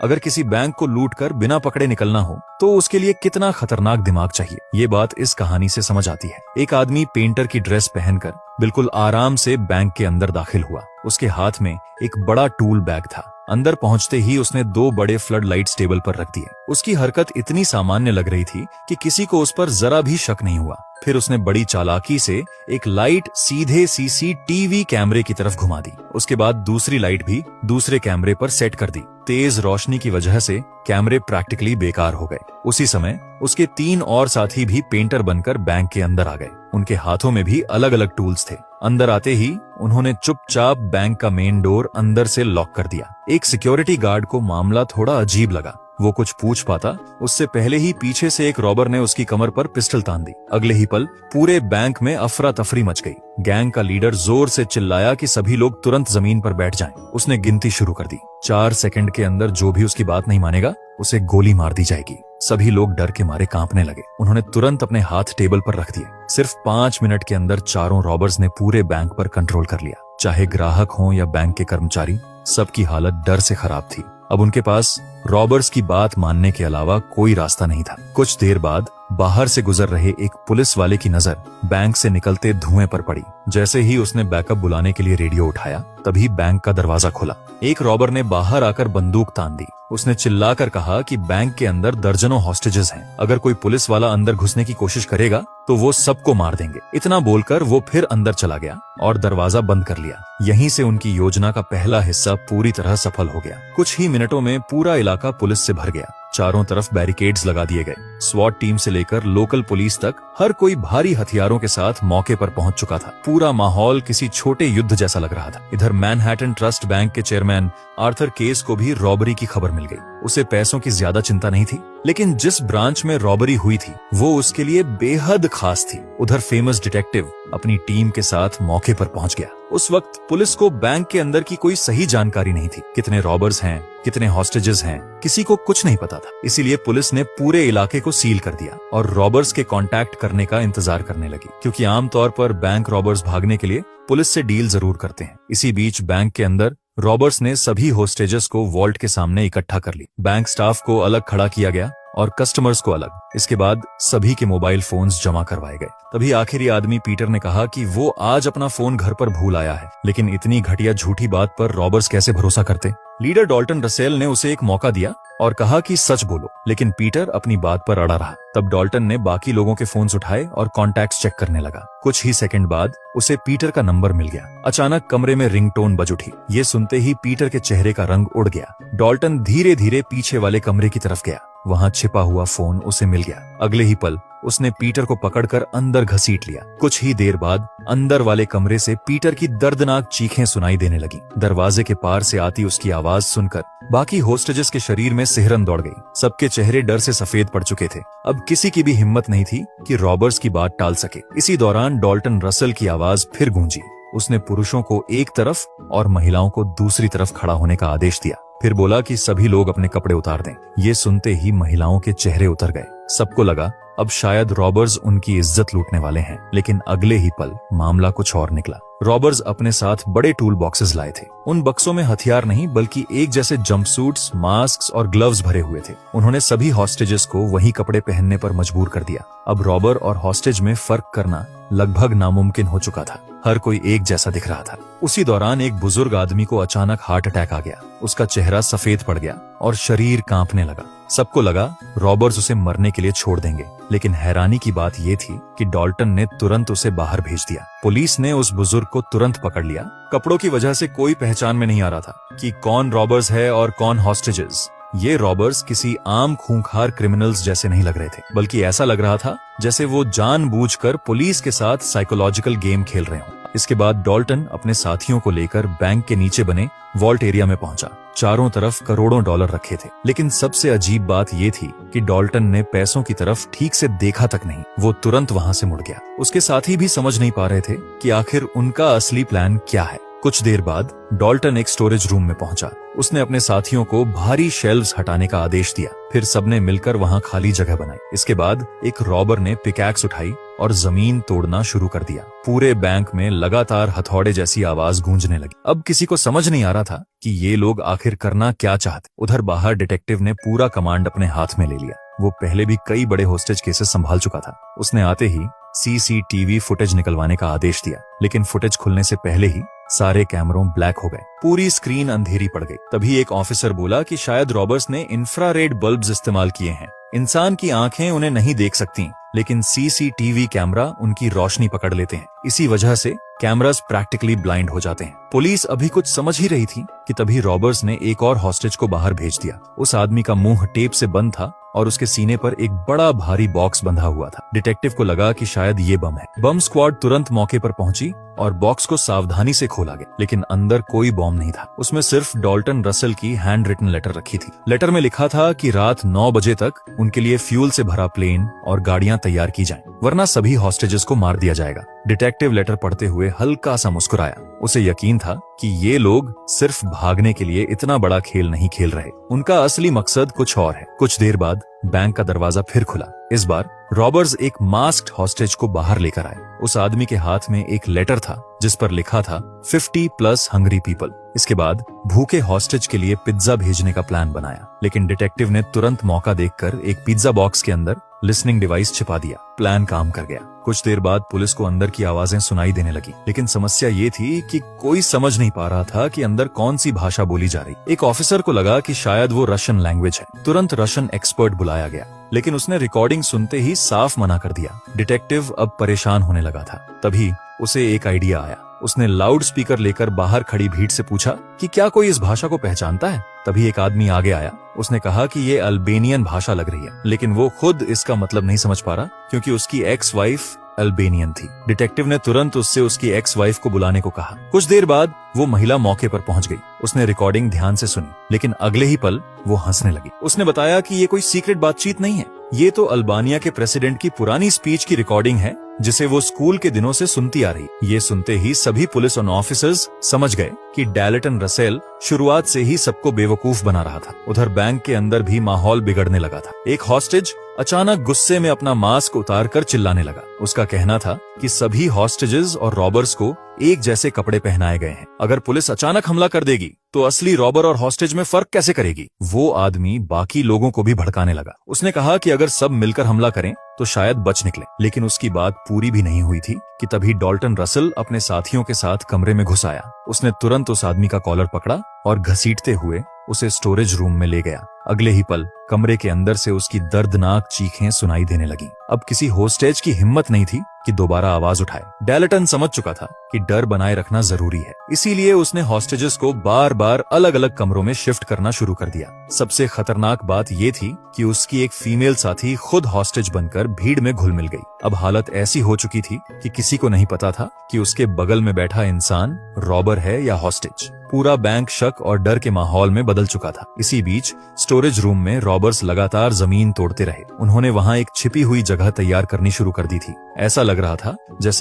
अगर किसी बैंक को लूट कर बिना पकड़े निकलना हो तो उसके लिए कितना खतरनाक दिमाग चाहिए। ये बात इस कहानी से समझ आती है। एक आदमी पेंटर की ड्रेस पहनकर बिल्कुल आराम से बैंक के अंदर दाखिल हुआ। उसके हाथ में एक बड़ा टूल बैग था। अंदर पहुंचते ही उसने 2 बड़े फ्लड लाइट्स टेबल पर रख दिए। उसकी हरकत इतनी सामान्य लग रही थी कि किसी को उस पर जरा भी शक नहीं हुआ। फिर उसने बड़ी चालाकी से एक लाइट सीधे सीसीटीवी कैमरे की तरफ घुमा दी। उसके बाद दूसरी लाइट भी दूसरे कैमरे पर सेट कर दी। तेज रोशनी की वजह से कैमरे प्रैक्टिकली बेकार हो गए। उसी समय उसके 3 और साथी भी पेंटर बनकर बैंक के अंदर आ गए। उनके हाथों में भी अलग अलग टूल्स थे। अंदर आते ही उन्होंने चुपचाप बैंक का मेन डोर अंदर से लॉक कर दिया। एक सिक्योरिटी गार्ड को मामला थोड़ा अजीब लगा। वो कुछ पूछ पाता उससे पहले ही पीछे से एक रॉबर ने उसकी कमर पर पिस्टल तान दी। अगले ही पल पूरे बैंक में अफरा तफरी मच गई। गैंग का लीडर जोर से चिल्लाया कि सभी लोग तुरंत जमीन पर बैठ जाएं। उसने गिनती शुरू कर दी। 4 सेकंड के अंदर जो भी उसकी बात नहीं मानेगा उसे गोली मार दी जाएगी। सभी लोग डर के मारे कांपने लगे। उन्होंने तुरंत अपने हाथ टेबल पर रख दिए। सिर्फ 5 मिनट के अंदर चारों रॉबर्स ने पूरे बैंक पर कंट्रोल कर लिया। चाहे ग्राहक हों या बैंक के कर्मचारी, सबकी हालत डर से खराब थी। अब उनके पास रॉबर्स की बात मानने के अलावा कोई रास्ता नहीं था। कुछ देर बाद बाहर से गुजर रहे एक पुलिस वाले की नजर बैंक से निकलते धुएं पर पड़ी। जैसे ही उसने बैकअप बुलाने के लिए रेडियो उठाया, तभी बैंक का दरवाजा खुला। एक रॉबर ने बाहर आकर बंदूक तान दी। उसने चिल्लाकर कहा कि बैंक के अंदर दर्जनों हॉस्टेजेस हैं। अगर कोई पुलिस वाला अंदर घुसने की कोशिश करेगा तो वो सबको मार देंगे। इतना बोलकर वो फिर अंदर चला गया और दरवाजा बंद कर लिया। यहीं से उनकी योजना का पहला हिस्सा पूरी तरह सफल हो गया। कुछ ही मिनटों में पूरा इलाका पुलिस से भर गया। चारों तरफ बैरिकेड्स लगा दिए गए। स्वॉट टीम से लेकर लोकल पुलिस तक हर कोई भारी हथियारों के साथ मौके पर पहुंच चुका था। पूरा माहौल किसी छोटे युद्ध जैसा लग रहा था। इधर मैनहट्टन ट्रस्ट बैंक के चेयरमैन आर्थर केस को भी रॉबरी की खबर मिल गई। उसे पैसों की ज्यादा चिंता नहीं थी, लेकिन जिस ब्रांच में रॉबरी हुई थी वो उसके लिए बेहद खास थी। उधर फेमस डिटेक्टिव अपनी टीम के साथ मौके पर पहुंच गया। उस वक्त पुलिस को बैंक के अंदर की कोई सही जानकारी नहीं थी। कितने रॉबर्स हैं, कितने हॉस्टेजेस हैं, किसी को कुछ नहीं पता था। इसीलिए पुलिस ने पूरे इलाके को सील कर दिया और रॉबर्स के कांटेक्ट करने का इंतजार करने लगी, क्योंकि आमतौर पर बैंक रॉबर्स भागने के लिए पुलिस से डील जरूर करते हैं। इसी बीच बैंक के अंदर रॉबर्स ने सभी होस्टेजेस को वॉल्ट के सामने इकट्ठा कर ली। बैंक स्टाफ को अलग खड़ा किया गया और कस्टमर्स को अलग। इसके बाद सभी के मोबाइल फोन्स जमा करवाए गए। तभी आखिरी आदमी पीटर ने कहा कि वो आज अपना फोन घर पर भूल आया है। लेकिन इतनी घटिया झूठी बात पर रॉबर्स कैसे भरोसा करते। लीडर डॉल्टन रसेल ने उसे एक मौका दिया और कहा कि सच बोलो, लेकिन पीटर अपनी बात पर अड़ा रहा। तब डॉल्टन ने बाकी लोगों के फोन्स उठाए और कॉन्टैक्ट्स चेक करने लगा। कुछ ही सेकंड बाद उसे पीटर का नंबर मिल गया। अचानक कमरे में रिंगटोन बज उठी। ये सुनते ही पीटर के चेहरे का रंग उड़ गया। डॉल्टन धीरे धीरे पीछे वाले कमरे की तरफ गया। वहां छिपा हुआ फोन उसे मिल गया। अगले ही पल उसने पीटर को पकड़कर अंदर घसीट लिया। कुछ ही देर बाद अंदर वाले कमरे से पीटर की दर्दनाक चीखें सुनाई देने लगी। दरवाजे के पार से आती उसकी आवाज सुनकर बाकी होस्टेजेस के शरीर में सिहरन दौड़ गई। सबके चेहरे डर से सफेद पड़ चुके थे। अब किसी की भी हिम्मत नहीं थी कि रॉबर्स की बात टाल सके। इसी दौरान डॉल्टन रसल की आवाज फिर गूंजी। उसने पुरुषों को एक तरफ और महिलाओं को दूसरी तरफ खड़ा होने का आदेश दिया। फिर बोला कि सभी लोग अपने कपड़े उतार दें। ये सुनते ही महिलाओं के चेहरे उतर गए। सबको लगा अब शायद रॉबर्स उनकी इज्जत लूटने वाले हैं, लेकिन अगले ही पल मामला कुछ और निकला। रॉबर्स अपने साथ बड़े टूल बॉक्सेस लाए थे। उन बक्सों में हथियार नहीं बल्कि एक जैसे जंपसूट्स, मास्क और ग्लव्स भरे हुए थे। उन्होंने सभी हॉस्टेजेस को वही कपड़े पहनने पर मजबूर कर दिया। अब रॉबर और हॉस्टेज में फर्क करना लगभग नामुमकिन हो चुका था। हर कोई एक जैसा दिख रहा था। उसी दौरान एक बुजुर्ग आदमी को अचानक हार्ट अटैक आ गया। उसका चेहरा सफेद पड़ गया और शरीर कांपने लगा। सबको लगा रॉबर्स उसे मरने के लिए छोड़ देंगे, लेकिन हैरानी की बात यह थी कि डॉल्टन ने तुरंत उसे बाहर भेज दिया। पुलिस ने उस बुजुर्ग को तुरंत पकड़ लिया। कपड़ों की वजह से कोई पहचान में नहीं आ रहा था कि कौन रॉबर्स है और कौन हॉस्टेजेस। ये रॉबर्स किसी आम खूंखार क्रिमिनल्स जैसे नहीं लग रहे थे, बल्कि ऐसा लग रहा था जैसे वो जानबूझकर पुलिस के साथ साइकोलॉजिकल गेम खेल रहे हों। इसके बाद डॉल्टन अपने साथियों को लेकर बैंक के नीचे बने वॉल्ट एरिया में पहुंचा। चारों तरफ करोड़ों डॉलर रखे थे, लेकिन सबसे अजीब बात ये थी कि डॉल्टन ने पैसों की तरफ ठीक से देखा तक नहीं। वो तुरंत वहां से मुड़ गया। उसके साथी भी समझ नहीं पा रहे थे कि आखिर उनका असली प्लान क्या है। कुछ देर बाद डॉल्टन एक स्टोरेज रूम में पहुंचा। उसने अपने साथियों को भारी शेल्व्स हटाने का आदेश दिया। फिर सबने मिलकर वहां खाली जगह बनाई। इसके बाद एक रॉबर ने पिकैक्स उठाई और जमीन तोड़ना शुरू कर दिया। पूरे बैंक में लगातार हथौड़े जैसी आवाज गूंजने लगी। अब किसी को समझ नहीं आ रहा था कि ये लोग आखिर करना क्या चाहते। उधर बाहर डिटेक्टिव ने पूरा कमांड अपने हाथ में ले लिया। वो पहले भी कई बड़े होस्टेज केसेस संभाल चुका था। उसने आते ही सीसीटीवी फुटेज निकलवाने का आदेश दिया, लेकिन फुटेज खुलने से पहले ही सारे कैमरों ब्लैक हो गए। पूरी स्क्रीन अंधेरी पड़ गई। तभी एक ऑफिसर बोला कि शायद रॉबर्स ने इंफ्रारेड बल्ब्स इस्तेमाल किए हैं। इंसान की आंखें उन्हें नहीं देख सकती, लेकिन सीसीटीवी कैमरा उनकी रोशनी पकड़ लेते हैं। इसी वजह से कैमरास प्रैक्टिकली ब्लाइंड हो जाते हैं। पुलिस अभी कुछ समझ ही रही थी कि तभी रॉबर्स ने एक और हॉस्टेज को बाहर भेज दिया। उस आदमी का मुंह टेप से बंद था और उसके सीने पर एक बड़ा भारी बॉक्स बंधा हुआ था। डिटेक्टिव को लगा कि शायद ये बम है। बम स्क्वाड तुरंत मौके पर पहुंची और बॉक्स को सावधानी से खोला गया, लेकिन अंदर कोई बॉम्ब नहीं था। उसमें सिर्फ डॉल्टन रसल की हैंड रिटन लेटर रखी थी। लेटर में लिखा था कि रात 9 बजे तक उनके लिए फ्यूल से भरा प्लेन और गाड़ियां तैयार की जाएं, वरना सभी हॉस्टेजेस को मार दिया जाएगा। डिटेक्टिव लेटर पढ़ते हुए हल्का सा मुस्कुराया। उसे यकीन था कि ये लोग सिर्फ भागने के लिए इतना बड़ा खेल नहीं खेल रहे। उनका असली मकसद कुछ और है। कुछ देर बाद बैंक का दरवाजा फिर खुला। इस बार रॉबर्स एक मास्क्ड हॉस्टेज को बाहर लेकर आए। उस आदमी के हाथ में एक लेटर था जिस पर लिखा था 50+ हंग्री पीपल। इसके बाद भूखे हॉस्टेज के लिए पिज्जा भेजने का प्लान बनाया, लेकिन डिटेक्टिव ने तुरंत मौका देखकर एक पिज्जा बॉक्स के अंदर लिसनिंग डिवाइस छिपा दिया। प्लान काम कर गया। कुछ देर बाद पुलिस को अंदर की आवाजें सुनाई देने लगी, लेकिन समस्या ये थी कि कोई समझ नहीं पा रहा था कि अंदर कौन सी भाषा बोली जा रही। एक ऑफिसर को लगा कि शायद वो रशियन लैंग्वेज है। तुरंत रशियन एक्सपर्ट बुलाया गया, लेकिन उसने रिकॉर्डिंग सुनते ही साफ मना कर दिया। डिटेक्टिव अब परेशान होने लगा था। तभी उसे एक आइडिया आया। उसने लाउड स्पीकर लेकर बाहर खड़ी भीड़ से पूछा कि क्या कोई इस भाषा को पहचानता है। तभी एक आदमी आगे आया। उसने कहा कि ये अल्बेनियन भाषा लग रही है, लेकिन वो खुद इसका मतलब नहीं समझ पा रहा क्योंकि उसकी एक्स वाइफ अल्बेनियन थी। डिटेक्टिव ने तुरंत उससे उसकी एक्स वाइफ को बुलाने को कहा। कुछ देर बाद वो महिला मौके पर पहुंच गई। उसने रिकॉर्डिंग ध्यान से सुनी, लेकिन अगले ही पल वो हंसने लगी। उसने बताया कि ये कोई सीक्रेट बातचीत नहीं है, ये तो अल्बानिया के प्रेसिडेंट की पुरानी स्पीच की रिकॉर्डिंग है जिसे वो स्कूल के दिनों से सुनती आ रही। ये सुनते ही सभी पुलिस और ऑफिसर्स समझ गए कि डॉल्टन रसेल शुरुआत से ही सबको बेवकूफ बना रहा था। उधर बैंक के अंदर भी माहौल बिगड़ने लगा था। एक हॉस्टेज अचानक गुस्से में अपना मास्क उतारकर चिल्लाने लगा। उसका कहना था कि सभी हॉस्टेजेस और रॉबर्स को एक जैसे कपड़े पहनाए गए हैं। अगर पुलिस अचानक हमला कर देगी तो असली रॉबर और हॉस्टेज में फर्क कैसे करेगी। वो आदमी बाकी लोगों को भी भड़काने लगा। उसने कहा कि अगर सब मिलकर हमला करें तो शायद बच निकले, लेकिन उसकी बात पूरी भी नहीं हुई थी कि तभी डॉल्टन रसल अपने साथियों के साथ कमरे में घुस आया। उसने तुरंत उस आदमी का कॉलर पकड़ा और घसीटते हुए उसे स्टोरेज रूम में ले गया। अगले ही पल कमरे के अंदर से उसकी दर्दनाक चीखें सुनाई देने लगी। अब किसी होस्टेज की हिम्मत नहीं थी कि दोबारा आवाज उठाए। डॉल्टन समझ चुका था कि डर बनाए रखना जरूरी है, इसीलिए उसने हॉस्टेजेस को बार बार अलग अलग कमरों में शिफ्ट करना शुरू कर दिया। सबसे खतरनाक बात ये थी कि उसकी एक फीमेल साथी खुद हॉस्टेज बनकर भीड़ में घुल मिल गई। अब हालत ऐसी हो चुकी थी कि किसी को नहीं पता था कि उसके बगल में बैठा इंसान रॉबर है या हॉस्टेज। पूरा बैंक शक और डर के माहौल में बदल चुका था। इसी बीच स्टोरेज रूम में रॉबर्स लगातार जमीन तोड़ते रहे। उन्होंने वहां एक छिपी हुई जगह तैयार करनी शुरू कर दी थी। ऐसा लग रहा था जैसे